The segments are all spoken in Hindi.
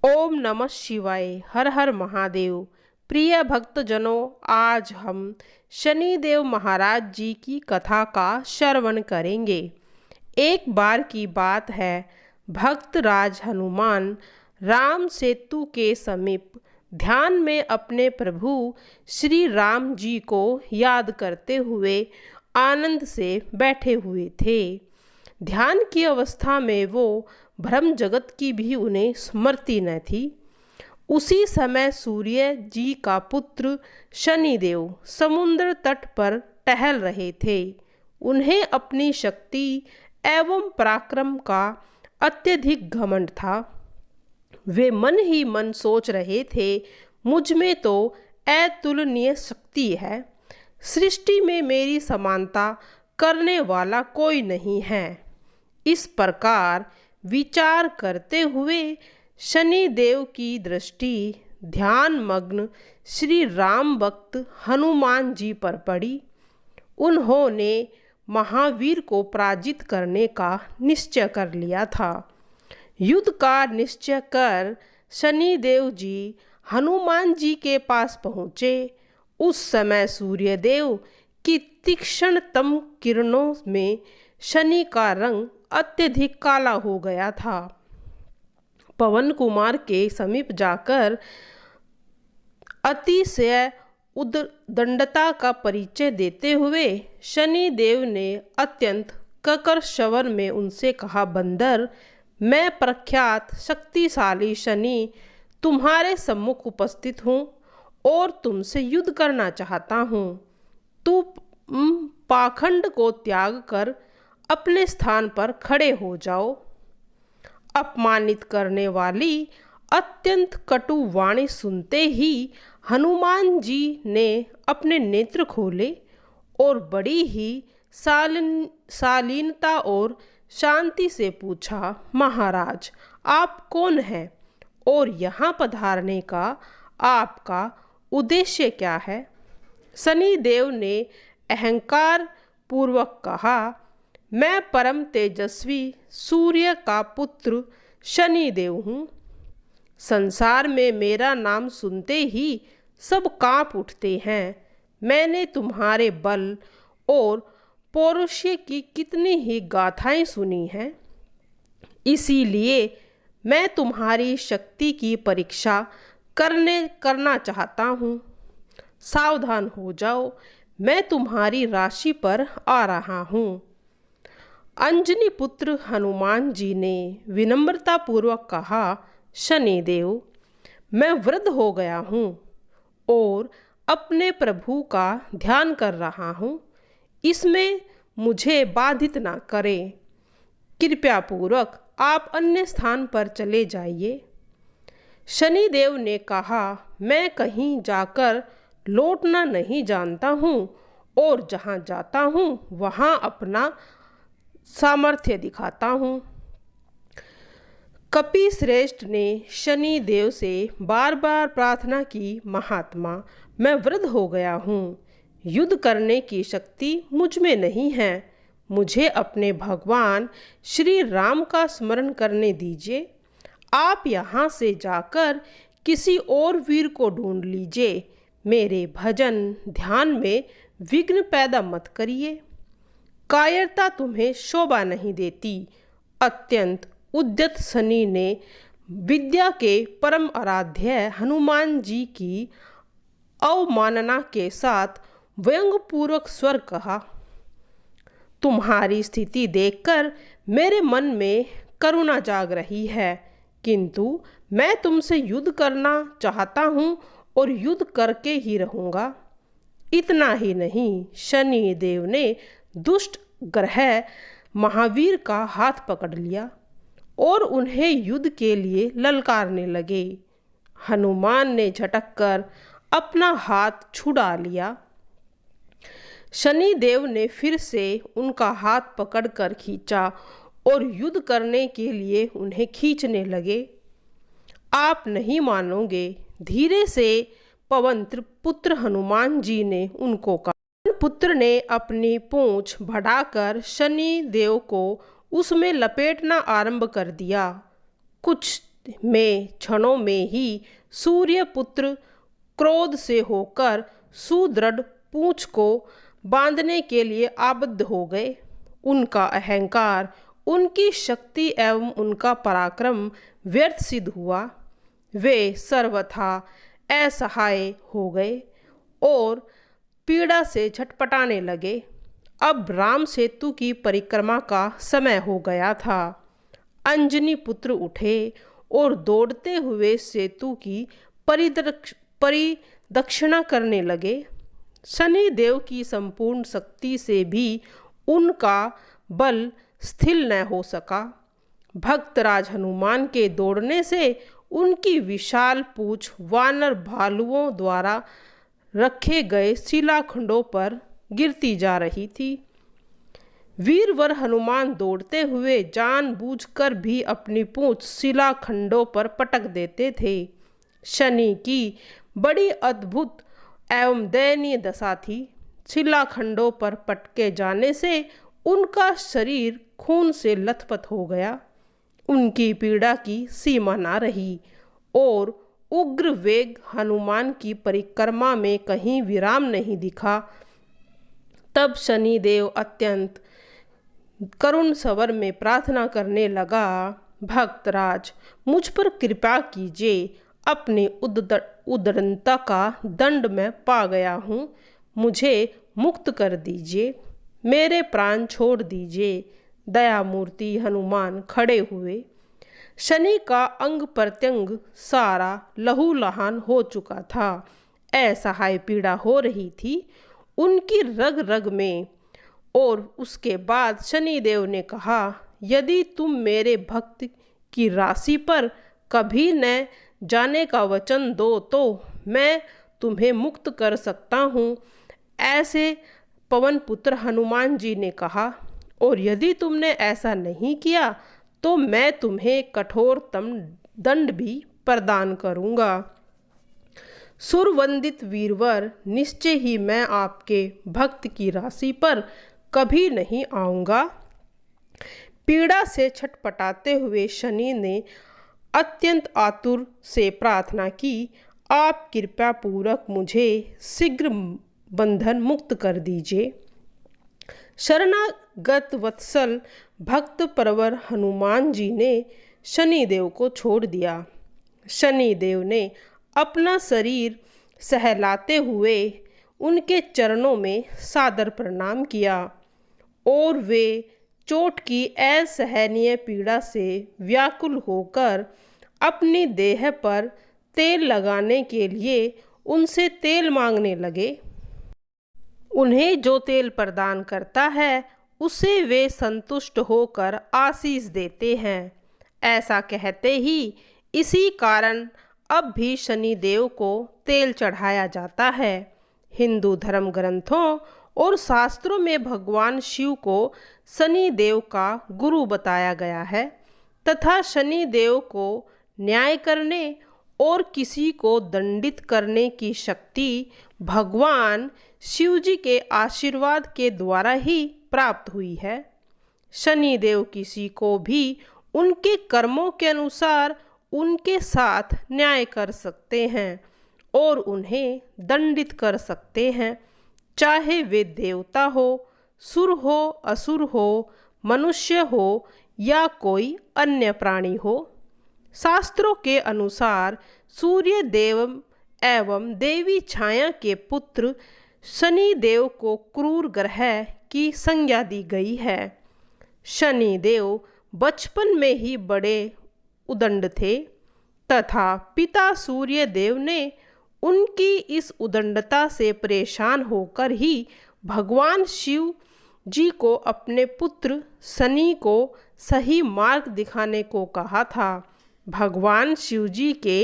ओम नमः शिवाय। हर हर महादेव। प्रिय भक्तजनों, आज हम शनिदेव महाराज जी की कथा का श्रवण करेंगे। एक बार की बात है, भक्त राज हनुमान राम सेतु के समीप ध्यान में अपने प्रभु श्री राम जी को याद करते हुए आनंद से बैठे हुए थे। ध्यान की अवस्था में वो ब्रह्म जगत की भी उन्हें स्मृति न थी। उसी समय सूर्य जी का पुत्र शनिदेव समुद्र तट पर टहल रहे थे। उन्हें अपनी शक्ति एवं पराक्रम का अत्यधिक घमंड था। वे मन ही मन सोच रहे थे, मुझ में तो अतुलनीय शक्ति है। सृष्टि में मेरी समानता करने वाला कोई नहीं है। इस प्रकार विचार करते हुए शनिदेव की दृष्टि ध्यान मग्न श्री राम भक्त हनुमान जी पर पड़ी। उन्होंने महावीर को पराजित करने का निश्चय कर लिया था। युद्ध का निश्चय कर शनिदेव जी हनुमान जी के पास पहुँचे। उस समय सूर्यदेव की तीक्ष्णतम किरणों में शनि का रंग अत्यधिक काला हो गया था। पवन कुमार के समीप जाकर अतिशय उद्दंडता का परिचय देते हुए शनिदेव ने अत्यंत ककर स्वर में उनसे कहा, बंदर, मैं प्रख्यात शक्तिशाली शनि तुम्हारे सम्मुख उपस्थित हूँ और तुमसे युद्ध करना चाहता हूँ। तू पाखंड को त्याग कर अपने स्थान पर खड़े हो जाओ। अपमानित करने वाली अत्यंत कटु वाणी सुनते ही हनुमान जी ने अपने नेत्र खोले और बड़ी ही शालीनता और शांति से पूछा, महाराज, आप कौन हैं और यहाँ पधारने का आपका उद्देश्य क्या है? शनिदेव ने अहंकार पूर्वक कहा, मैं परम तेजस्वी सूर्य का पुत्र शनिदेव हूँ। संसार में मेरा नाम सुनते ही सब कांप उठते हैं। मैंने तुम्हारे बल और पौरुषे की कितनी ही गाथाएं सुनी हैं। इसीलिए मैं तुम्हारी शक्ति की परीक्षा करना चाहता हूँ। सावधान हो जाओ, मैं तुम्हारी राशि पर आ रहा हूँ। अंजनी पुत्र हनुमान जी ने विनम्रता पूर्वक कहा, शनिदेव, मैं वृद्ध हो गया हूँ और अपने प्रभु का ध्यान कर रहा हूँ। इसमें मुझे बाधित ना करें। कृपया पूर्वक आप अन्य स्थान पर चले जाइए। शनिदेव ने कहा, मैं कहीं जाकर लौटना नहीं जानता हूँ और जहाँ जाता हूँ वहाँ अपना सामर्थ्य दिखाता हूँ। कपि श्रेष्ठ ने शनि देव से बार बार प्रार्थना की, महात्मा, मैं वृद्ध हो गया हूँ। युद्ध करने की शक्ति मुझ में नहीं है। मुझे अपने भगवान श्री राम का स्मरण करने दीजिए। आप यहाँ से जाकर किसी और वीर को ढूंढ लीजिए। मेरे भजन ध्यान में विघ्न पैदा मत करिए। कायरता तुम्हें शोभा नहीं देती। अत्यंत उद्यत शनि ने विद्या के परम आराध्य हनुमान जी की अवमानना के साथ व्यंग्यपूर्वक स्वर कहा, तुम्हारी स्थिति देखकर मेरे मन में करुणा जाग रही है, किंतु मैं तुमसे युद्ध करना चाहता हूँ और युद्ध करके ही रहूँगा। इतना ही नहीं, शनि देव ने दुष्ट ग्रह महावीर का हाथ पकड़ लिया और उन्हें युद्ध के लिए ललकारने लगे। हनुमान ने झटक कर अपना हाथ छुड़ा लिया। शनिदेव ने फिर से उनका हाथ पकड़कर खींचा और युद्ध करने के लिए उन्हें खींचने लगे। आप नहीं मानोगे, धीरे से पवन पुत्र हनुमान जी ने उनको कहा। पुत्र ने अपनी पूंछ बढ़ाकर शनि देव को उसमें लपेटना आरंभ कर दिया। कुछ में क्षणों में ही सूर्यपुत्र क्रोध से होकर सुदृढ़ पूंछ को बांधने के लिए आबद्ध हो गए। उनका अहंकार, उनकी शक्ति एवं उनका पराक्रम व्यर्थ सिद्ध हुआ। वे सर्वथा असहाय हो गए और पीड़ा से छटपटाने लगे। अब राम सेतु की परिक्रमा का समय हो गया था। अंजनी पुत्र उठे और दौड़ते हुए सेतु की परिदक्षिणा करने लगे। शनिदेव की संपूर्ण शक्ति से भी उनका बल स्थिर न हो सका। भक्तराज हनुमान के दौड़ने से उनकी विशाल पूंछ वानर भालुओं द्वारा रखे गए शिलाखंडों पर गिरती जा रही थी। वीरवर हनुमान दौड़ते हुए जानबूझकर भी अपनी पूंछ शिलाखंडों पर पटक देते थे। शनि की बड़ी अद्भुत एवं दयनीय दशा थी। शिलाखंडों पर पटके जाने से उनका शरीर खून से लथपथ हो गया। उनकी पीड़ा की सीमा न रही और उग्र वेग हनुमान की परिक्रमा में कहीं विराम नहीं दिखा। तब शनिदेव अत्यंत करुण स्वर में प्रार्थना करने लगा, भक्तराज, मुझ पर कृपा कीजिए। अपनी उद्दंडता का दंड मैं पा गया हूँ। मुझे मुक्त कर दीजिए, मेरे प्राण छोड़ दीजिए। दयामूर्ति हनुमान खड़े हुए। शनि का अंग प्रत्यंग सारा लहूलुहान हो चुका था। असहाय पीड़ा हो रही थी उनकी रग रग में। और उसके बाद शनिदेव ने कहा, यदि तुम मेरे भक्त की राशि पर कभी न जाने का वचन दो तो मैं तुम्हें मुक्त कर सकता हूँ। ऐसे पवन पुत्र हनुमान जी ने कहा, और यदि तुमने ऐसा नहीं किया तो मैं तुम्हें कठोरतम दंड भी प्रदान करूँगा। सुरवंदित वीरवर, निश्चय ही मैं आपके भक्त की राशि पर कभी नहीं आऊँगा। पीड़ा से छटपटाते हुए शनि ने अत्यंत आतुर से प्रार्थना की, आप कृपया पूर्वक मुझे शीघ्र बंधन मुक्त कर दीजिए। शरणागत वत्सल भक्त प्रवर हनुमान जी ने शनिदेव को छोड़ दिया। शनिदेव ने अपना शरीर सहलाते हुए उनके चरणों में सादर प्रणाम किया और वे चोट की असहनीय पीड़ा से व्याकुल होकर अपनी देह पर तेल लगाने के लिए उनसे तेल मांगने लगे। उन्हें जो तेल प्रदान करता है उसे वे संतुष्ट होकर आशीष देते हैं। ऐसा कहते ही इसी कारण अब भी शनिदेव को तेल चढ़ाया जाता है। हिंदू धर्म ग्रंथों और शास्त्रों में भगवान शिव को शनिदेव का गुरु बताया गया है तथा शनिदेव को न्याय करने और किसी को दंडित करने की शक्ति भगवान शिवजी के आशीर्वाद के द्वारा ही प्राप्त हुई है। शनिदेव किसी को भी उनके कर्मों के अनुसार उनके साथ न्याय कर सकते हैं और उन्हें दंडित कर सकते हैं, चाहे वे देवता हो, सुर हो, असुर हो, मनुष्य हो या कोई अन्य प्राणी हो। शास्त्रों के अनुसार सूर्य देव एवं देवी छाया के पुत्र शनिदेव को क्रूर ग्रह की संज्ञा दी गई है। शनिदेव बचपन में ही बड़े उदंड थे तथा पिता सूर्य देव ने उनकी इस उदंडता से परेशान होकर ही भगवान शिव जी को अपने पुत्र शनि को सही मार्ग दिखाने को कहा था। भगवान शिव जी के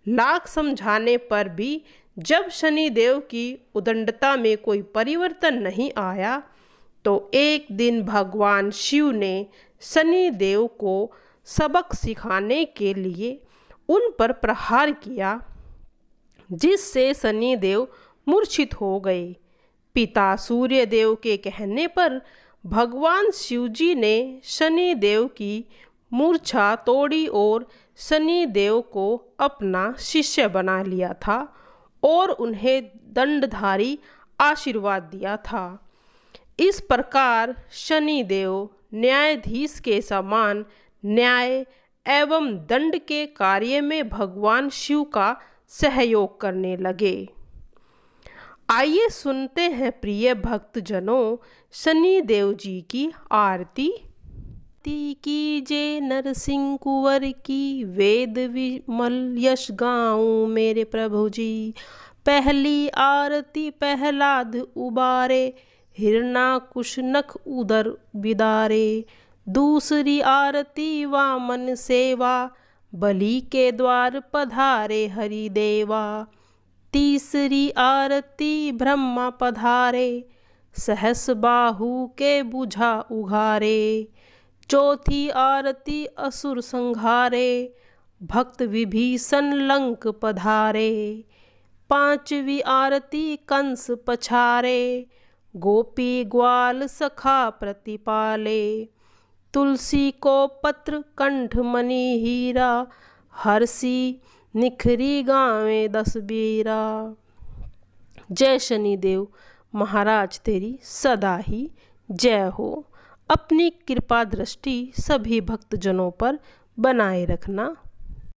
लाख समझाने पर भी जब शनिदेव की उदंडता में कोई परिवर्तन नहीं आया तो एक दिन भगवान शिव ने शनिदेव को सबक सिखाने के लिए उन पर प्रहार किया, जिससे शनिदेव मूर्छित हो गए। पिता सूर्यदेव के कहने पर भगवान शिवजी ने शनिदेव की मूर्छा तोड़ी और शनि देव को अपना शिष्य बना लिया था और उन्हें दंडधारी आशीर्वाद दिया था। इस प्रकार शनि देव न्यायाधीश के समान न्याय एवं दंड के कार्य में भगवान शिव का सहयोग करने लगे। आइए सुनते हैं प्रिय भक्तजनों शनि देव जी की आरती। कीजे नरसिंह कुंवर की, वेद विमल यश गाऊं मेरे प्रभु जी। पहली आरती प्रहलाद उबारे, हिरणाकुश नख उदर बिदारे। दूसरी आरती वामन सेवा, बलि के द्वार पधारे हरिदेवा। तीसरी आरती ब्रह्मा पधारे, सहस बाहु के बुझा उघारे। चौथी आरती असुर संहारे, भक्त विभीषण लंक पधारे। पांचवी आरती कंस पछारे, गोपी ग्वाल सखा प्रतिपाले। तुलसी को पत्र कंठ मणि हीरा, हर्षि निखरी गावे 10 बीरा। जय शनिदेव महाराज तेरी सदा ही जय हो। अपनी कृपा दृष्टि सभी भक्तजनों पर बनाए रखना।